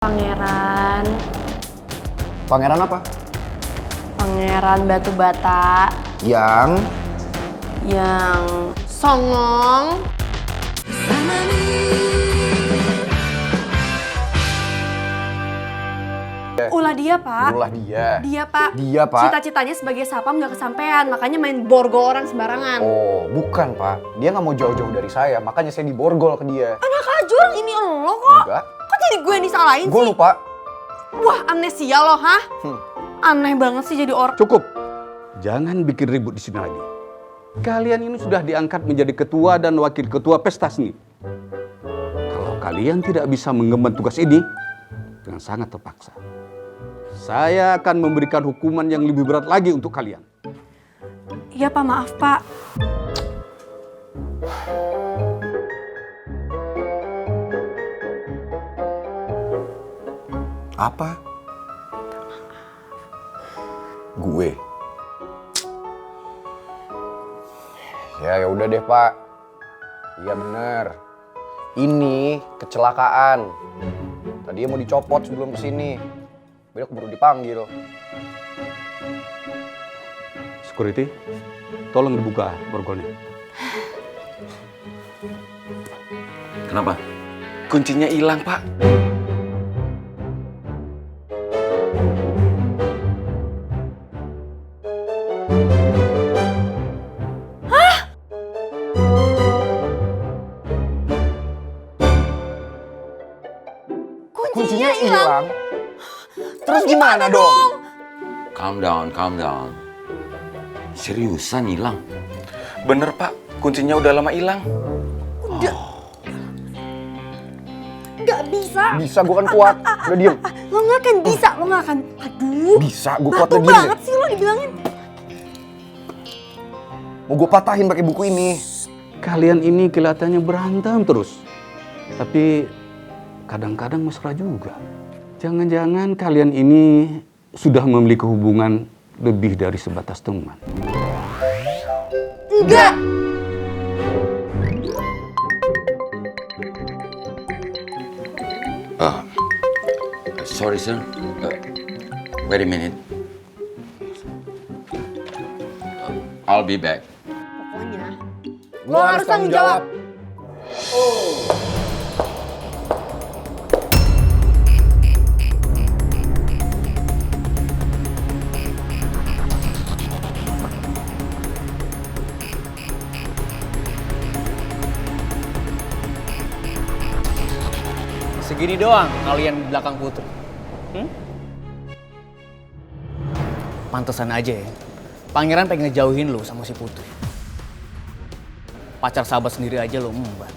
Pangeran. Pangeran apa? Pangeran batu bata. Yang songong. Ulah dia, Pak. Ulah dia. Dia, Pak. Dia, Pak. Cita-citanya sebagai sapam nggak kesampean, makanya main borgol orang sembarangan. Oh, bukan, Pak. Dia nggak mau jauh-jauh dari saya, makanya saya diborgol ke dia. Anak ajur, ini lo kok. Enggak. Kok jadi gue yang disalahin Gue sih? lupa. Wah, amnesia lo, hah? Aneh banget sih jadi orang. Cukup. Jangan bikin ribut di sini lagi. Kalian ini sudah diangkat menjadi ketua dan wakil ketua pesta seni. Kalau kalian tidak bisa mengemban tugas ini dengan sangat terpaksa, saya akan memberikan hukuman yang lebih berat lagi untuk kalian. Iya, Pak, maaf, Pak. Apa? Gue. Ya udah deh, Pak. Iya bener. Ini kecelakaan. Tadi mau dicopot sebelum kesini. Besok keburu dipanggil. Security, tolong dibuka borgolnya. Kenapa? Kuncinya hilang, Pak. Kuncinya hilang. Terus gimana dong? Calm down. Seriusan hilang? Bener, Pak. Kuncinya udah lama hilang. Nggak bisa. Bisa, gue kan kuat. Udah diem. Lo nggak akan bisa, lo nggak akan. Aduh. Bisa, gue kuat. Batu Udah diem deh. banget sih lo dibilangin. Mau gue patahin pakai buku ini. Kalian ini kelihatannya berantem terus. Tapi kadang-kadang mesra juga. Jangan-jangan kalian ini sudah memiliki hubungan lebih dari sebatas teman. Enggak. Sorry, sir. Wait a minute. I'll be back. Pokoknya lo harus tanggung jawab. Segini doang kalian di belakang Putri. Pantesan aja ya. Pangeran pengen ngejauhin lo sama si Putri. Pacar sahabat sendiri aja lo embat.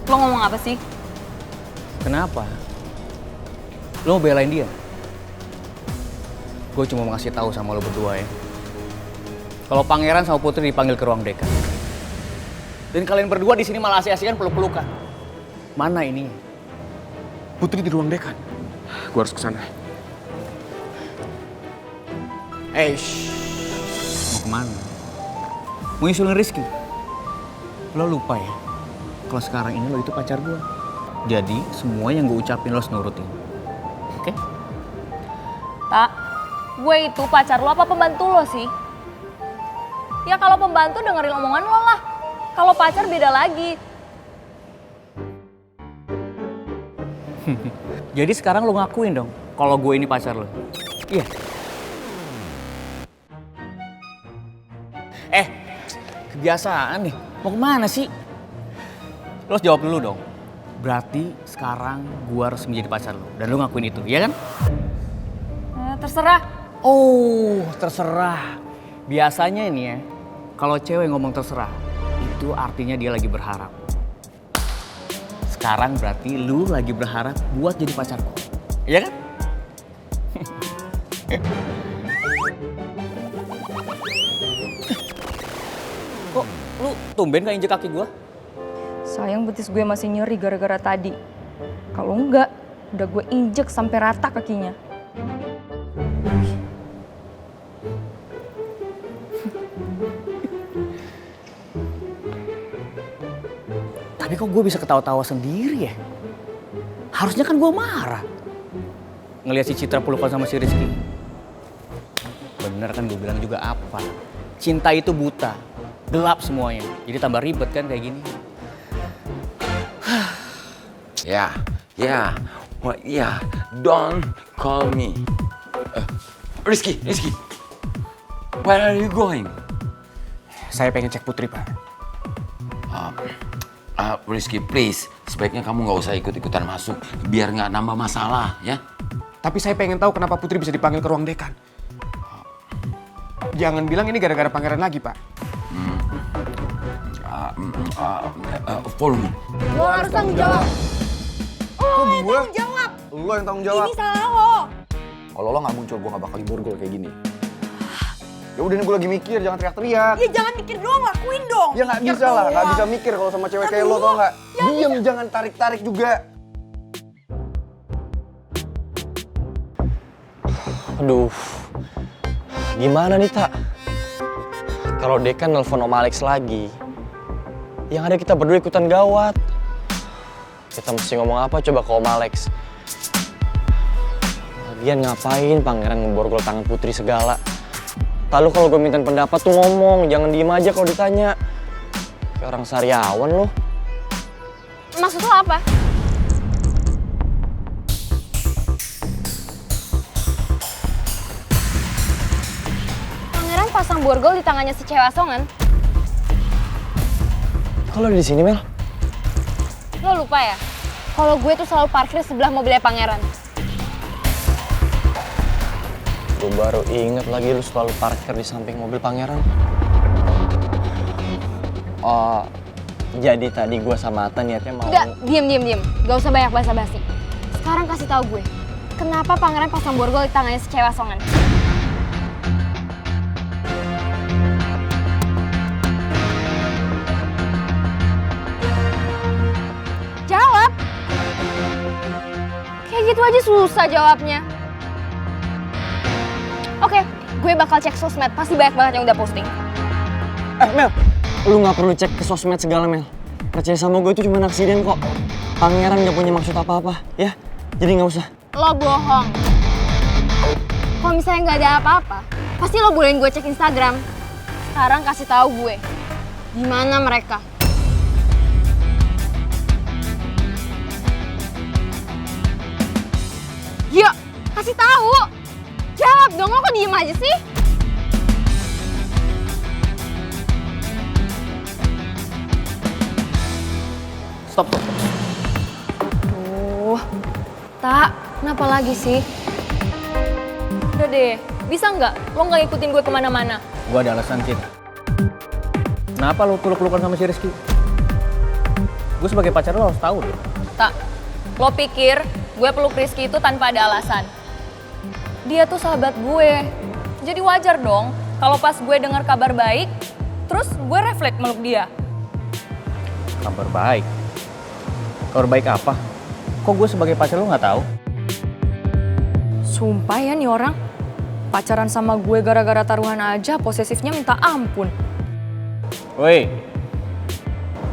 Lo ngomong apa sih? Kenapa? Lo mau belain dia? Gue cuma mau ngasih tahu sama lo berdua ya. Kalau Pangeran sama Putri dipanggil ke ruang dekan. Dan kalian berdua di sini malah asik-asikan peluk-pelukan. Mana ini? Putri di ruang dekan. Gua harus kesana. Mau kemana? Mau nyusulin Rizky? Lo lupa ya? Kalau sekarang ini lo itu pacar gue. Jadi semua yang gue ucapin lo harus nurutin. Oke? Tak, gue itu pacar lo apa pembantu lo sih? Ya kalau pembantu dengerin omongan lo lah. Kalau pacar beda lagi. Jadi sekarang lo ngakuin dong kalau gue ini pacar lo. Iya. Kebiasaan nih. Mau kemana sih? Lo harus jawab dulu dong. Berarti sekarang gue harus menjadi pacar lo. Dan lo ngakuin itu, iya kan? Terserah. Oh, terserah. Biasanya ini ya, kalau cewek ngomong terserah, itu artinya dia lagi berharap. Sekarang berarti lu lagi berharap buat jadi pacarku. Iya kan? Kok lu tumben gak injek kaki gua? Sayang betis gue masih nyeri gara-gara tadi. Kalau enggak, udah gue injek sampai rata kakinya. Tapi kok gue bisa ketawa-tawa sendiri ya? Harusnya kan gue marah. Ngeliat si Citra pelukan sama si Rizky. Bener kan gue bilang juga apa? Cinta itu buta, gelap semuanya. Jadi tambah ribet kan kayak gini. Yeah, don't call me. Rizky, where are you going? Saya pengen cek Putri, Pak. Rizky, please, sebaiknya kamu nggak usah ikut-ikutan masuk, biar nggak nambah masalah, ya. Tapi saya pengen tahu kenapa Putri bisa dipanggil ke ruang dekan. Jangan bilang ini gara-gara pangeran lagi, Pak. Follow me. Lo harus tanggung jawab. Kok Yang gue? tanggung jawab. Lo yang tanggung jawab. Ini salah lo. Kalau lo nggak muncul, gue nggak bakal diborgol kayak gini. Ya udah nih gue lagi mikir, jangan teriak-teriak. Ya jangan mikir doang, lakuin dong. Ya nggak bisa lah, nggak bisa mikir kalau sama cewek kayak lo, tau nggak? Diam, jangan tarik-tarik juga. Aduh, gimana nih Tak? Kalau Dekan nelfon Om Alex lagi, yang ada kita berdua ikutan gawat. Kita mesti ngomong apa coba ke Om Alex? Lagian ngapain pangeran ngeborgol tangan Putri segala? Lalu kalau gue minta pendapat tuh ngomong, jangan diem aja kalau ditanya. Kayak orang sariawan lo. Maksud lo apa? Pangeran pasang borgol di tangannya si cewek asongan. Kalau di sini Mel? Lo lupa ya? Kalau gue tuh selalu parkir sebelah mobilnya Pangeran. Gue baru inget lagi lu selalu parkir di samping mobil Pangeran. Oh, jadi tadi gue sama Ata niatnya mau... Enggak, diem. Gak usah banyak basa-basi. Sekarang kasih tahu gue, kenapa Pangeran pasang borgol di tangannya si cewek asongan? Jawab! Kayak gitu aja susah jawabnya. Oke, gue bakal cek sosmed, pasti banyak banget yang udah posting. Mel, lu gak perlu cek ke sosmed segala Mel. Percaya sama gue itu cuma aksiden kok. Pangeran gak punya maksud apa-apa, ya? Jadi gak usah. Lo bohong. Kalau misalnya nggak ada apa-apa, pasti lo bolehin gue cek Instagram. Sekarang kasih tahu gue, di mana mereka? Yuk, kasih tahu. Jawab dong, lo kok diem aja sih? Stop. Tak, kenapa lagi sih? Udah deh, bisa nggak lo nggak ikutin gue kemana-mana? Gue ada alasan, Cid. Kenapa lo peluk-pelukan sama si Rizky? Gue sebagai pacar lo harus tahu deh. Tak, lo pikir gue peluk Rizky itu tanpa ada alasan? Dia tuh sahabat gue, jadi wajar dong kalau pas gue dengar kabar baik, terus gue refleks meluk dia. Kabar baik? Kabar baik apa? Kok gue sebagai pacar lo nggak tahu? Sumpah ya nih orang, pacaran sama gue gara-gara taruhan aja, posesifnya minta ampun. Woi,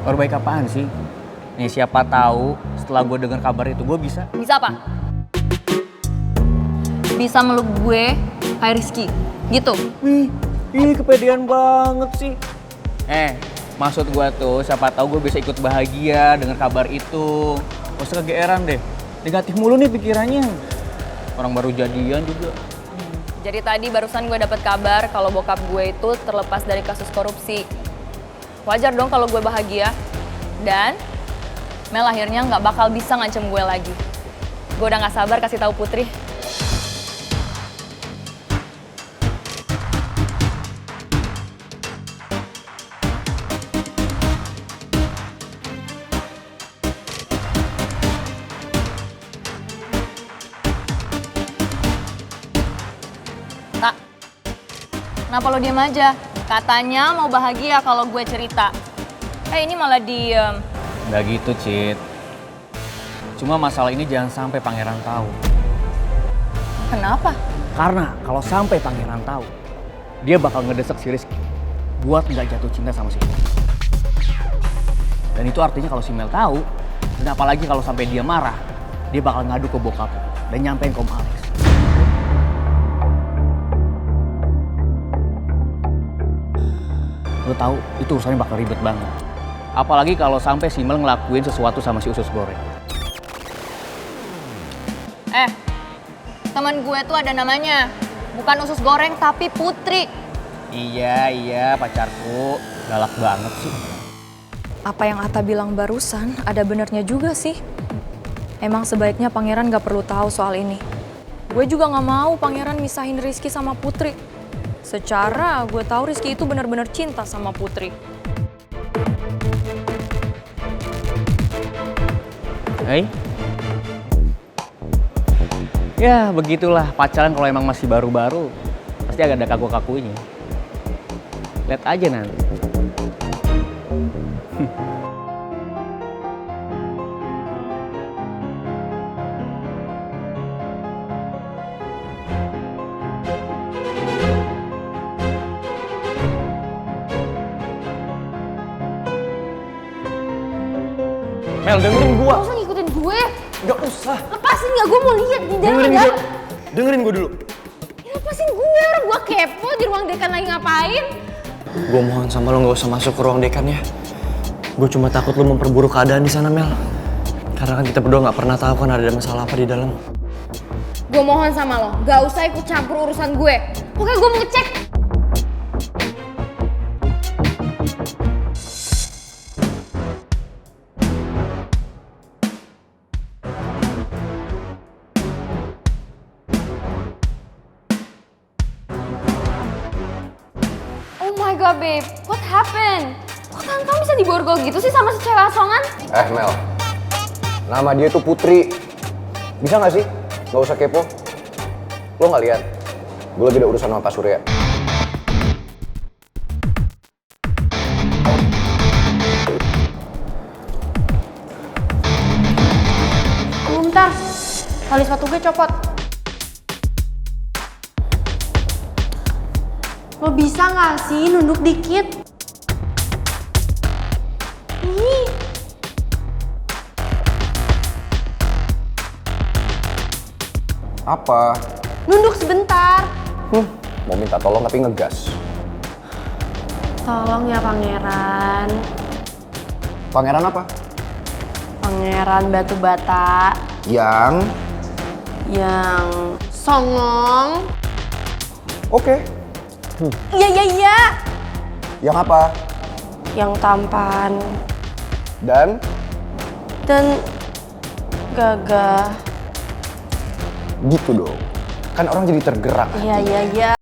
kabar baik apaan sih? Nih siapa tahu setelah gue dengar kabar itu gue bisa. Bisa apa? Bisa meluk gue kayak Rizky, gitu. Ih kepedean banget sih. Maksud gue tuh siapa tahu gue bisa ikut bahagia dengan kabar itu. Gak usah kegeeran deh, negatif mulu nih pikirannya. Orang baru jadian juga. Jadi tadi barusan gue dapet kabar kalau bokap gue itu terlepas dari kasus korupsi. Wajar dong kalau gue bahagia. Dan Mel akhirnya nggak bakal bisa ngancem gue lagi. Gue udah nggak sabar kasih tahu Putri. Tak, kenapa lo diem aja? Katanya mau bahagia kalau gue cerita. Ini malah diem. Nggak gitu, Cid. Cuma masalah ini jangan sampai pangeran tahu. Kenapa? Karena kalau sampai pangeran tahu, dia bakal ngedesek si Rizky buat nggak jatuh cinta sama si Putri. Dan Dan itu artinya kalau si Mel tahu, dan apalagi kalau sampai dia marah, dia bakal ngadu ke bokap dan nyampein ke Om Alex. Lo tahu itu urusannya bakal ribet banget. Apalagi kalau sampai si Mel ngelakuin sesuatu sama si usus goreng. Teman gue tuh ada namanya. Bukan usus goreng tapi Putri. Iya pacarku. Galak banget sih. Apa yang Atta bilang barusan ada benernya juga sih. Emang sebaiknya pangeran gak perlu tahu soal ini. Gue juga gak mau pangeran misahin Rizky sama Putri. Secara gue tahu Rizky itu benar-benar cinta sama Putri. Hei? Ya begitulah pacaran kalau emang masih baru-baru. Pasti agak ada kaku-kakunya. Lihat aja nanti. Mel, dengerin gua. Gak usah ngikutin gue. Gak usah. Lepasin gak, gue mau lihat di dalam. Dengerin ya. gua. Dengerin gua dulu. Ya, lepasin gue, orang gue kepo di ruang dekan lagi ngapain. Gue mohon sama lo gak usah masuk ke ruang dekan ya. Gue cuma takut lo memperburuk keadaan di sana, Mel. Karena kan kita berdua gak pernah tahu kan ada masalah apa di dalam. Gue mohon sama lo, gak usah ikut campur urusan gue. Pokoknya gue mau ngecek. Oh my god, babe. What happened? Kok tante bisa diborgol gitu sih sama si cewek asongan? Mel, nama dia tuh Putri. Bisa gak sih? Gak usah kepo. Lo gak lihat? Gue lagi ada urusan sama Pak Surya. Bentar, tali sepatu gue copot. Lo bisa gak sih nunduk dikit? Ih. Apa? Nunduk sebentar. Mau minta tolong tapi ngegas. Tolong ya pangeran. Pangeran apa? Pangeran batu bata. Yang... Songong. Oke. Iya. Yang apa? Yang tampan. Dan? Dan gagah. Gitu dong. Kan orang jadi tergerak. Iya.